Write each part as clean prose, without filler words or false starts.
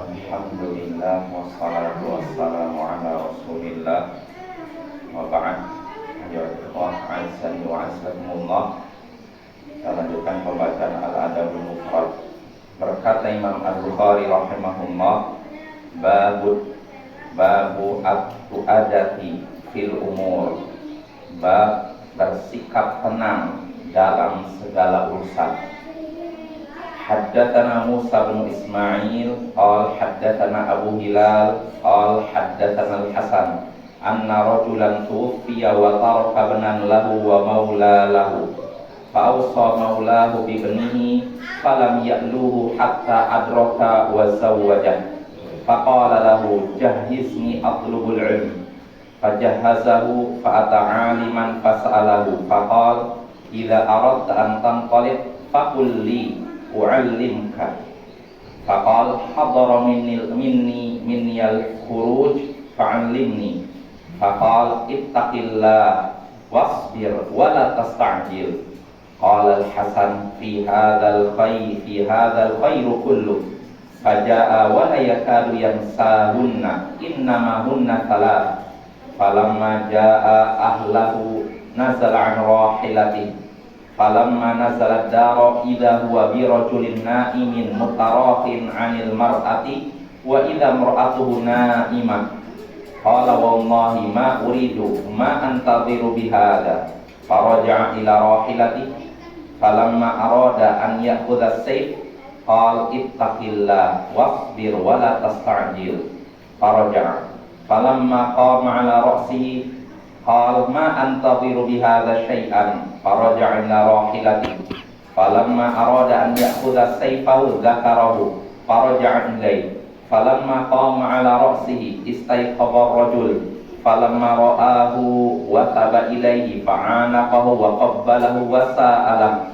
Alhamdulillah wassalatu wassalamu ala Rasulillah wa ba'd. Ya ikhwah, azani wa azakumullah. Kita lanjutkan pembacaan Al-Adabul Mufrad. Berkata Imam Al-Bukhari rahimahullah, babu at-tu'adati fil umur. Bab bersikap tenang dalam segala urusan. Haddatsana Musa bin Ismail qala haddatsana Abu Hilal qala haddatsana Al-Hasan anna rajulan tuwfiya wa taraka ibnan lahu wa maula lahu fa awsa maulahu bi ibnihi falam ya'luhu hatta adraka wa zawwajah faqala lahu jahhizni atlubul ilm fajahhazahu fa ata 'aliman fas'alahu faqala idza aradta an tanqalib faqul li u'allimka faqal hadara minni al-khuruj fa'allimni faqal ittaqillah wasbir wa la tasta'jil qala al-Hasan fi hadzal khairu kullu faja'a wa la yakadu yansahunna innama hunna thalath falamma ja'a ahlahu nazala an rahilatihi falamma nazala dara idza huwa bi rajulin na'imin mutarafin 'anil mar'ati wa idza mar'atuhu na'imah qala wallahi ma uridu ma antadhiru bihadza faraja'a ila rahilati falamma arada an ya'khudha as-sayf qala ittaqillah wasbir wa la tasta'jil faraja'a falamma qama 'ala ra'sihi qala ma antadhiru bihadza syai'an faraja'a ila rahilati falamma arada an ya'khudha sayfahu dzakarahu faraja'a ilayhi falamma qama 'ala ra'sihi istayqadha ar-rajul falamma ra'ahu wa taba ilayhi fa'anaqahu wa qabbalahu wa sa'alahu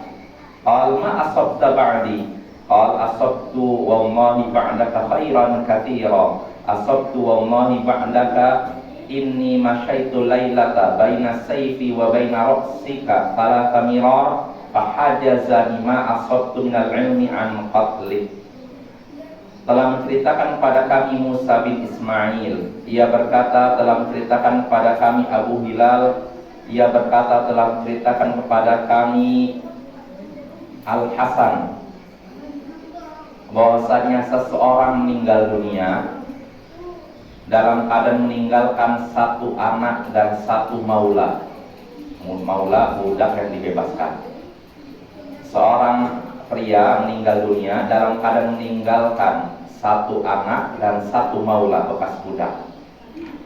qala ma asabta ba'di qala asabtu wallahi ba'daka khairan katsira asabtu wallahi ba'daka inni masyaitu laylata baina sayfi wa baina ra'sika thalatha mirar fahajazani ma asabtu minal ilmi an qatli. Telah menceritakan kepada kami Musa bin Ismail, ia berkata telah menceritakan kepada kami Abu Hilal, ia berkata telah menceritakan kepada kami Al-Hasan bahwasanya seseorang meninggal dunia dalam keadaan meninggalkan satu anak dan satu maula. Maula budak yang dibebaskan. Seorang pria meninggal dunia dalam keadaan meninggalkan satu anak dan satu maula bekas budak.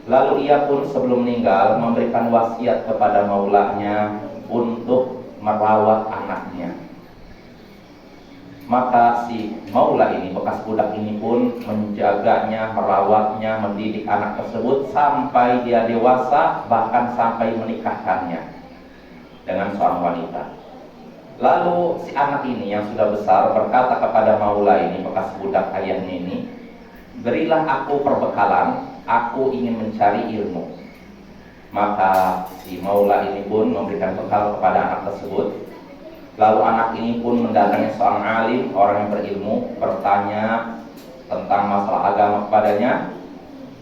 Lalu ia pun sebelum meninggal memberikan wasiat kepada maulanya untuk merawat anaknya. Maka si maula ini, bekas budak ini pun menjaganya, merawatnya, mendidik anak tersebut sampai dia dewasa, bahkan sampai menikahkannya dengan seorang wanita. Lalu si anak ini yang sudah besar berkata kepada maula ini, bekas budak ayahnya ini, berilah aku perbekalan, aku ingin mencari ilmu. Maka si maula ini pun memberikan bekal kepada anak tersebut. Lalu anak ini pun mendatangi seorang alim, orang yang berilmu, bertanya tentang masalah agama kepadanya.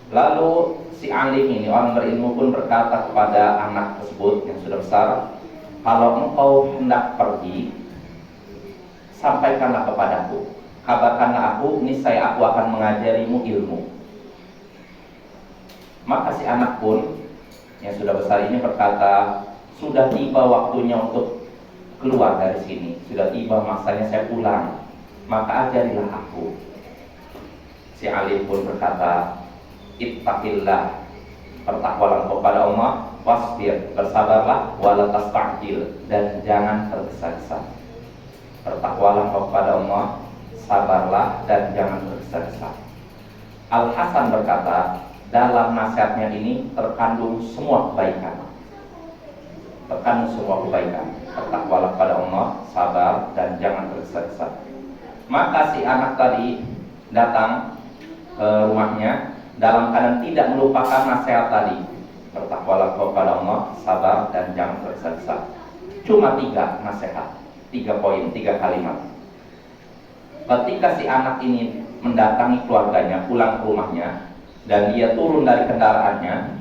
Lalu si alim ini, orang berilmu pun berkata kepada anak tersebut yang sudah besar, kalau engkau hendak pergi, sampaikanlah kepadaku, kabarkanlah aku, niscaya aku akan mengajarimu ilmu. Maka si anak pun yang sudah besar ini berkata, sudah tiba waktunya untuk keluar dari sini, sudah tiba masanya saya pulang, maka ajarilah aku. Si alim pun berkata, ittaqillah, bertakwalah kepada Allah, wasbir, bersabarlah, wala tasta'jil, dan jangan tergesa-gesa. Bertakwalah kepada Allah, sabarlah, dan jangan tergesa-gesa. Al-Hasan berkata, dalam nasihatnya ini terkandung semua kebaikan. Bertakwalah pada Allah, sabar, dan jangan tergesa-gesa. Maka si anak tadi datang ke rumahnya dalam keadaan tidak melupakan nasihat tadi. Bertakwalah kepada Allah, sabar, dan jangan tergesa-gesa. Cuma 3 nasihat, 3 poin, 3 kalimat. Ketika si anak ini mendatangi keluarganya, pulang ke rumahnya, dan dia turun dari kendaraannya,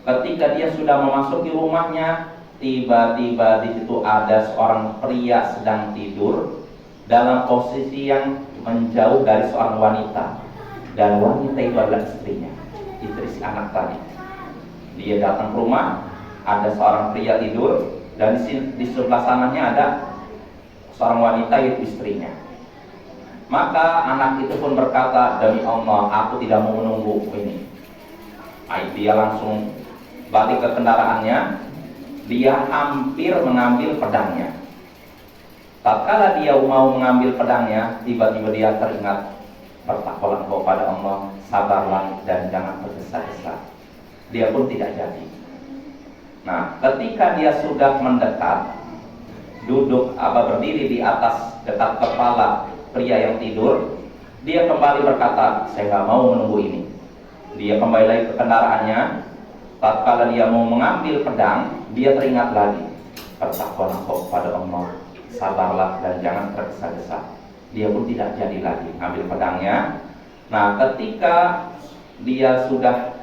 ketika dia sudah memasuki rumahnya, tiba-tiba di situ ada seorang pria sedang tidur dalam posisi yang menjauh dari seorang wanita, dan wanita itu adalah istrinya, istri si anak tadi. Dia datang ke rumah, ada seorang pria tidur, dan di sebelah sananya ada seorang wanita, yaitu istrinya. Maka anak itu pun berkata, demi Allah, aku tidak mau menunggu ini. Dia langsung balik ke kendaraannya. Dia hampir mengambil pedangnya. Tatkala dia mau mengambil pedangnya, tiba-tiba dia teringat, bertakwalah engkau pada Allah, sabarlah dan jangan tergesa-gesa. Dia pun tidak jadi. Nah, ketika dia sudah mendekat, duduk berdiri di atas dekat kepala pria yang tidur, dia kembali berkata, saya nggak mau menunggu ini. Dia kembali lagi ke kendaraannya. Tatkala dia mau mengambil pedang, dia teringat lagi, bertakwalah engkau pada Allah, sabarlah dan jangan tergesa-gesa. Dia pun tidak jadi lagi ambil pedangnya. Nah, ketika dia sudah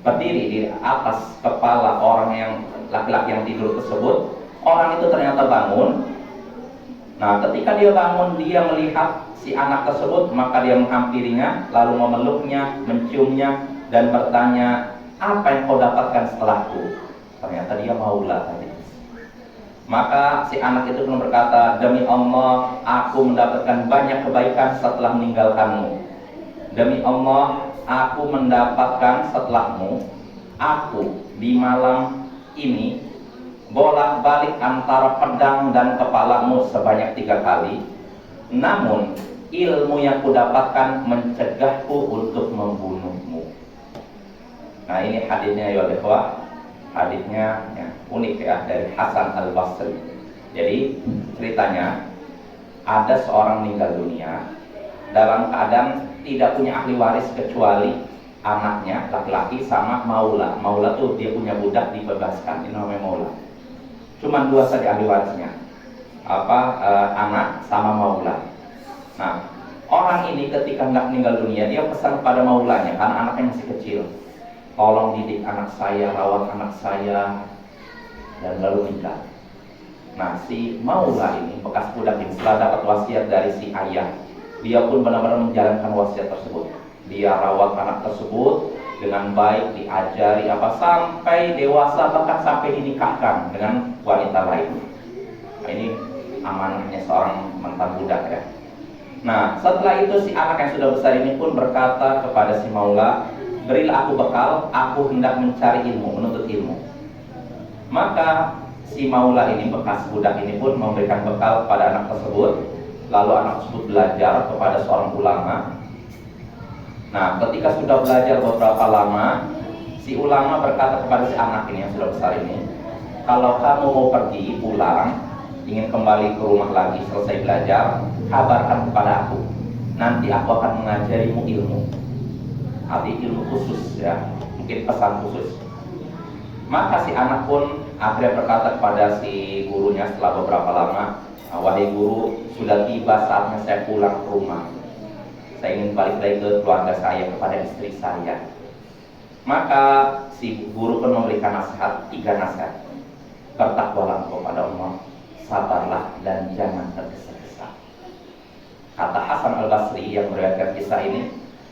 berdiri di atas kepala orang yang laki-laki yang tidur tersebut, orang itu ternyata bangun. Nah, ketika dia bangun, dia melihat si anak tersebut, maka dia menghampirinya, lalu memeluknya, menciumnya, dan bertanya, apa yang kau dapatkan setelahku? Ternyata dia Maula tadi. Maka si anak itu pun berkata, demi Allah, aku mendapatkan banyak kebaikan setelah meninggalkanmu. Demi Allah, aku mendapatkan setelahmu. Aku di malam ini bolak-balik antara pedang dan kepalamu sebanyak 3 kali. Namun ilmu yang kudapatkan mencegahku untuk membunuhmu. Nah, ini hadisnya ya ikhwah. Hadisnya ya, unik ya, dari Hasan Al-Basri. Jadi ceritanya, ada seorang meninggal dunia dalam keadaan tidak punya ahli waris kecuali anaknya laki-laki sama Maula. Maula tuh dia punya budak dibebaskan, ini namanya Maula. Cuman 2 saja ahli warisnya, anak sama Maula. Nah, orang ini ketika hendak meninggal dunia, dia pesan kepada Maulanya, karena anaknya masih kecil, tolong didik anak saya, rawat anak saya, dan lalu nikah. Nah, si Maula ini, bekas budak ini, setelah dapat wasiat dari si ayah, dia pun benar-benar menjalankan wasiat tersebut. Dia rawat anak tersebut dengan baik, diajari sampai dewasa, bahkan sampai dinikahkan dengan wanita lain. Nah, ini amanahnya seorang mantan budak ya. Nah, setelah itu si anak yang sudah besar ini pun berkata kepada si Maula, berilah aku bekal, aku hendak mencari ilmu, menuntut ilmu. Maka si Maula ini, bekas budak ini pun memberikan bekal kepada anak tersebut. Lalu anak tersebut belajar kepada seorang ulama. Nah, ketika sudah belajar beberapa lama, si ulama berkata kepada si anak ini yang sudah besar ini, kalau kamu mau pergi pulang, ingin kembali ke rumah lagi selesai belajar, kabarkan kepada aku. Nanti aku akan mengajarimu ilmu. Arti ilmu khusus ya, mungkin pesan khusus. Maka si anak pun akhirnya berkata kepada si gurunya setelah beberapa lama, wahai guru, sudah tiba saatnya saya pulang ke rumah. Saya ingin balik lagi ke keluarga saya, kepada istri saya. Maka si guru pun memberikan nasihat, 3 nasihat. Bertakwalah engkau pada Allah, sabarlah dan jangan tergesa-gesa. Kata Hasan Al-Basri yang meriwayatkan kisah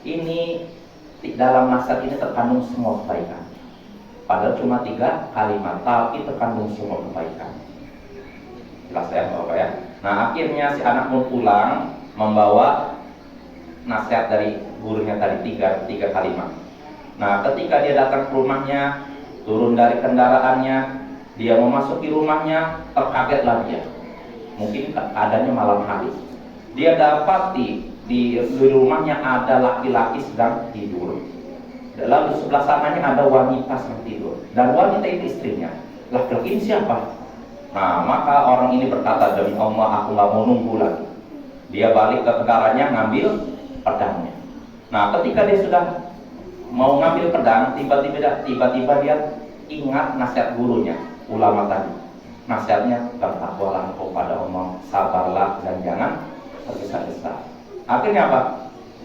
ini dalam nasihat ini terkandung semua kebaikan. Padahal cuma 3 kalimat, tapi terkandung semua kebaikan. Jelas ya Bapak ya. Nah, akhirnya si anak pun pulang membawa nasihat dari gurunya tadi, 3 kalimat. Nah, ketika dia datang ke rumahnya, turun dari kendaraannya, dia memasuki rumahnya, terkagetlah dia. Mungkin keadaannya malam hari. Dia dapati di rumahnya ada laki-laki sedang tidur. Lalu sebelah sananya ada wanita sedang tidur. Dan wanita itu istrinya. Laki-laki ini siapa? Nah, maka orang ini berkata, demi Allah, aku gak mau nunggu lagi. Dia balik ke kendaraannya, ngambil pedangnya. Nah, ketika dia sudah mau ngambil pedang, tiba-tiba dia ingat nasihat gurunya, ulama tadi. Nasihatnya, bertakwalah engkau pada Allah, sabarlah dan jangan tergesa-gesa. Akhirnya apa?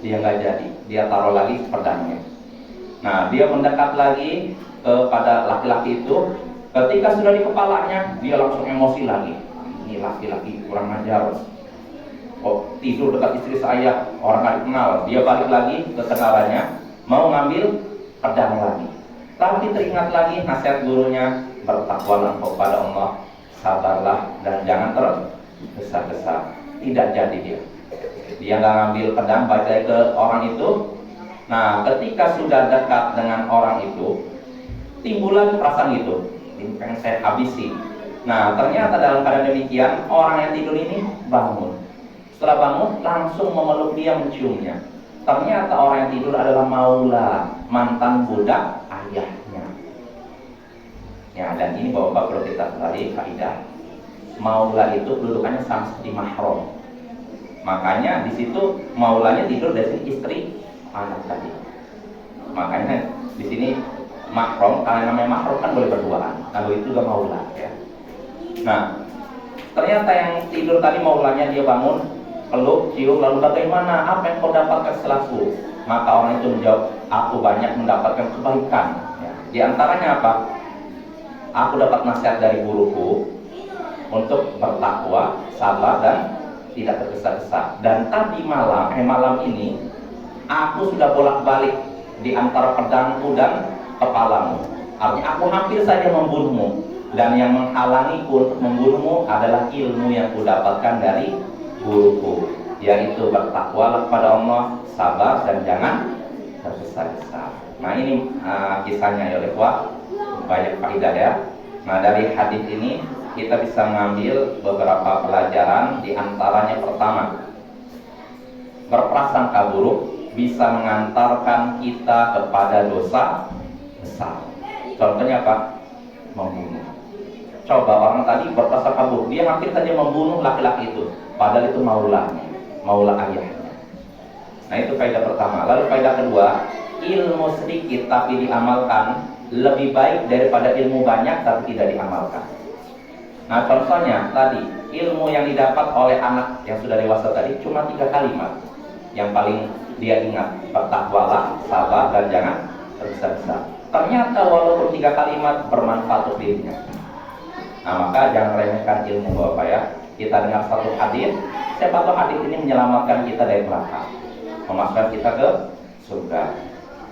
Dia nggak jadi, dia taruh lagi pedangnya. Nah, dia mendekat lagi kepada laki-laki itu. Ketika sudah di kepalanya, dia langsung emosi lagi. Ini laki-laki kurang ajar. Oh, tidur dekat istri saya, orang nggak dikenal. Dia balik lagi ke kenalannya, mau ngambil pedang lagi. Tapi teringat lagi nasihat gurunya, bertakwalah kepada Allah, sabarlah dan jangan tergesa-gesa. Tidak jadi dia. Dia nggak ngambil pedang, balik lagi ke orang itu. Nah, ketika sudah dekat dengan orang itu, timbul lagi perasaan itu. Ini pengen saya habisi. Nah, ternyata dalam keadaan demikian, orang yang tidur ini bangun. Setelah bangun, langsung memeluk dia, menciumnya. Ternyata orang yang tidur adalah Maula, mantan budak ayahnya. Ya, dan ini bapak perlu kita ketahui kaidah. Maula itu kedudukannya sama seperti mahram. Makanya di situ maulanya tidur dari istri anak tadi. Makanya di sini mahram, karena namanya mahram kan boleh berduaan. Nah, begitu juga maula ya. Nah, ternyata yang tidur tadi maulanya dia bangun, peluk, cium, lalu bagaimana? Apa yang kau dapatkan setelahku? Maka orang itu menjawab, aku banyak mendapatkan kebaikan. Ya. Di antaranya apa? Aku dapat nasihat dari guruku untuk bertakwa, sabar dan tidak tergesa-gesa. Dan tadi malam ini aku sudah bolak-balik di antara pedangku dan kepalamu. Artinya aku hampir saja membunuhmu, dan yang menghalangiku untuk membunuhmu adalah ilmu yang kudapatkan dari guruku, yaitu bertakwalah kepada Allah, sabar dan jangan tergesa-gesa. Nah, ini kisahnya ya ikhwah, banyak faedah ya. Nah, dari hadis ini kita bisa mengambil beberapa pelajaran. Di antaranya pertama, berprasangka buruk bisa mengantarkan kita kepada dosa besar. Contohnya apa? Membunuh. Coba orang tadi berprasangka buruk, dia hampir saja membunuh laki-laki itu, padahal itu maula ayahnya. Nah, itu faedah pertama. Lalu faedah kedua, ilmu sedikit tapi diamalkan lebih baik daripada ilmu banyak tapi tidak diamalkan. Nah, contohnya tadi, ilmu yang didapat oleh anak yang sudah dewasa tadi cuma 3 kalimat yang paling dia ingat, bertakwalah, sabar dan jangan tergesa-gesa. Ternyata walaupun 3 kalimat bermanfaat untuk dirinya. Nah, maka jangan remehkan ilmu Bapak ya. Kita dengar satu hadis, siapa tahu hadis ini menyelamatkan kita dari neraka, memasukkan kita ke surga.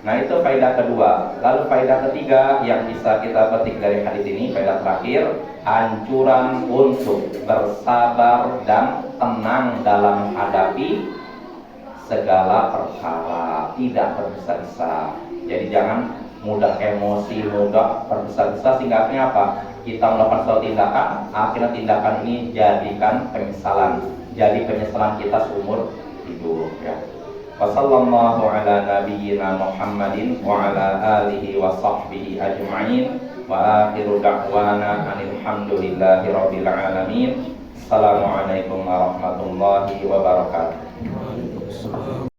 Nah, itu faedah kedua. Lalu faedah ketiga yang bisa kita petik dari hadis ini, faedah terakhir, anjuran untuk bersabar dan tenang dalam menghadapi segala perkara, tidak tergesa-gesa. Jadi jangan mudah emosi, mudah tergesa-gesa, sehingga akhirnya apa? Kita melakukan suatu tindakan, akhirnya tindakan ini jadikan penyesalan, jadi penyesalan kita seumur hidup ya. Wassallallahu ala nabiyyina Muhammadin wa ala alihi wa sahbihi ajma'in wa akhiru da'wana alhamdulillahi rabbil alamin. Assalamualaikum warahmatullahi wabarakatuh.